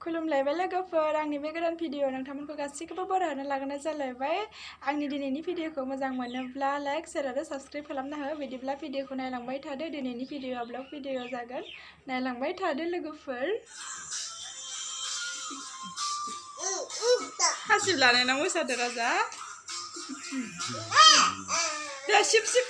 खुलुमलायबाय लोगोफोर आंनि बे गोदान भिडिअ नोंथांमोनखौ गासैखौबो बरायनो लागायनाय जालायबाय आंनि दिनैनि भिडिअखौ मोजां मोनोब्ला लाइक शेयार आरो साबस्क्राइब खालामना हो बिदिब्ला भिडिअखौ नायलांबाय थादो दिनैनि भिडिअआ ब्लग भिडिअ जागोन नायलांबाय थादो लोगोफोर हासिब लानायना मोसादो राजा दा सिब सिब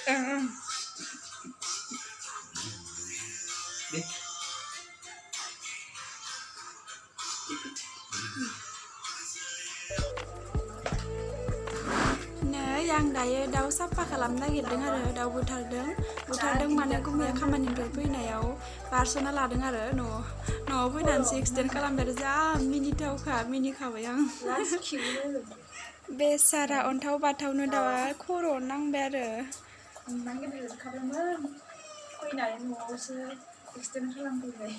नै आं दायो दाउ साफा खालामनो नागिरदों आरो दाउ बुथारदों माने गुमैया खामानिनिफ्राय फैनायाव बारस'ना लादों आरो न'आव फैनानैसो एक्सिडेन्ट खालामदों आरो जा मिनिखाबाय आं बेसारा अन्थाव बाथावनो दाउआ खर' नांबाय आरो फैनानै न'आवसो एक्सिडेन्ट खालामफैबाय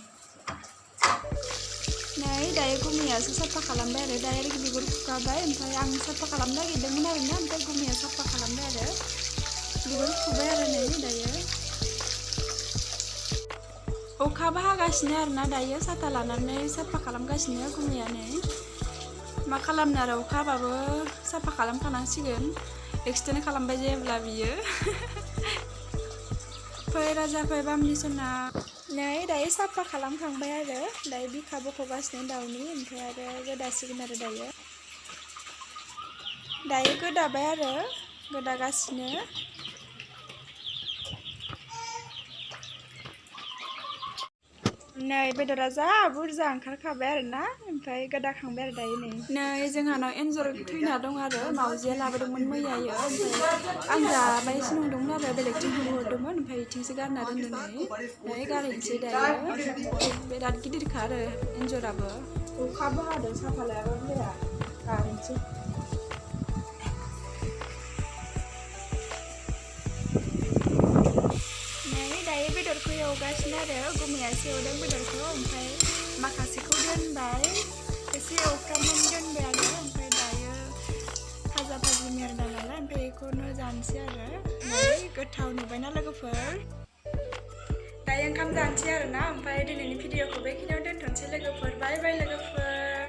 नै दायो गुमैयासो साफा खालामबाय आरो डाइरेक्ट बिगुर खुखाबाय ओमफ्राय आं साफा खालामनो नागिरदोंमोन आरोना ओमफ्राय गुमैया साफा खालामबाय आरो बिगुर खुबाय आरो नै दायो अखाबो हागासिनो आरोना दायो साथा लानानै साफा खालामगासिनो गुमैया नै मा खालामनो आरो अखा हाबाबो साफा खालामखानांसिगोन एक्सिडेन्ट खालामबाय जेब्ला बियो फै राजा फै बामनि सना नै दायो साफा खालामखांबाय आरो दायो बिखा बख'गासिनो दाउनि ओमफ्राय आरो गोदासिगोन आरो दायो गोदाबाय आरो गोदागासिनो नै बेदरा जा बुरजा ओंखारखाबाय आरोना ओमफ्राय गोदाखांबाय आरो दायो नै जोंहानाव एन्जर थैना दं आरो मावजिया लाबोदोंमोन मैयायो ओमफ्राय आं जाबायसो नंदोंमोन आरो बेलेगथिं हरदोंमोन ओमफ्राय बिथिंसो गारना दोनदों नै गारहैनोसै दायो बिराद गिदिरखा आरो एन्जराबो अखाबो हादों साफा लायाबाबो जाया गारहैनोसै दायो बेदरखौ एवगासिनो आरो गुमैयासो एवदों बेदरखौ ओमफ्राय माखासेखौ दोनबाय एसे एवफ्रामनानै दोनबाय आरो ओमफ्राय दायो भाजा भाजि मेरना नालाय ओमफ्राय बेखौनो जानोसै आरो गोथाव नुबायना लोगोफोर दायो ओंखाम जानोसै आरोना ओमफ्राय दिनैनि भिडिअखौ बेखिनियाव दोनथ'नोसै लोगोफोर बाय बाय लोगोफोर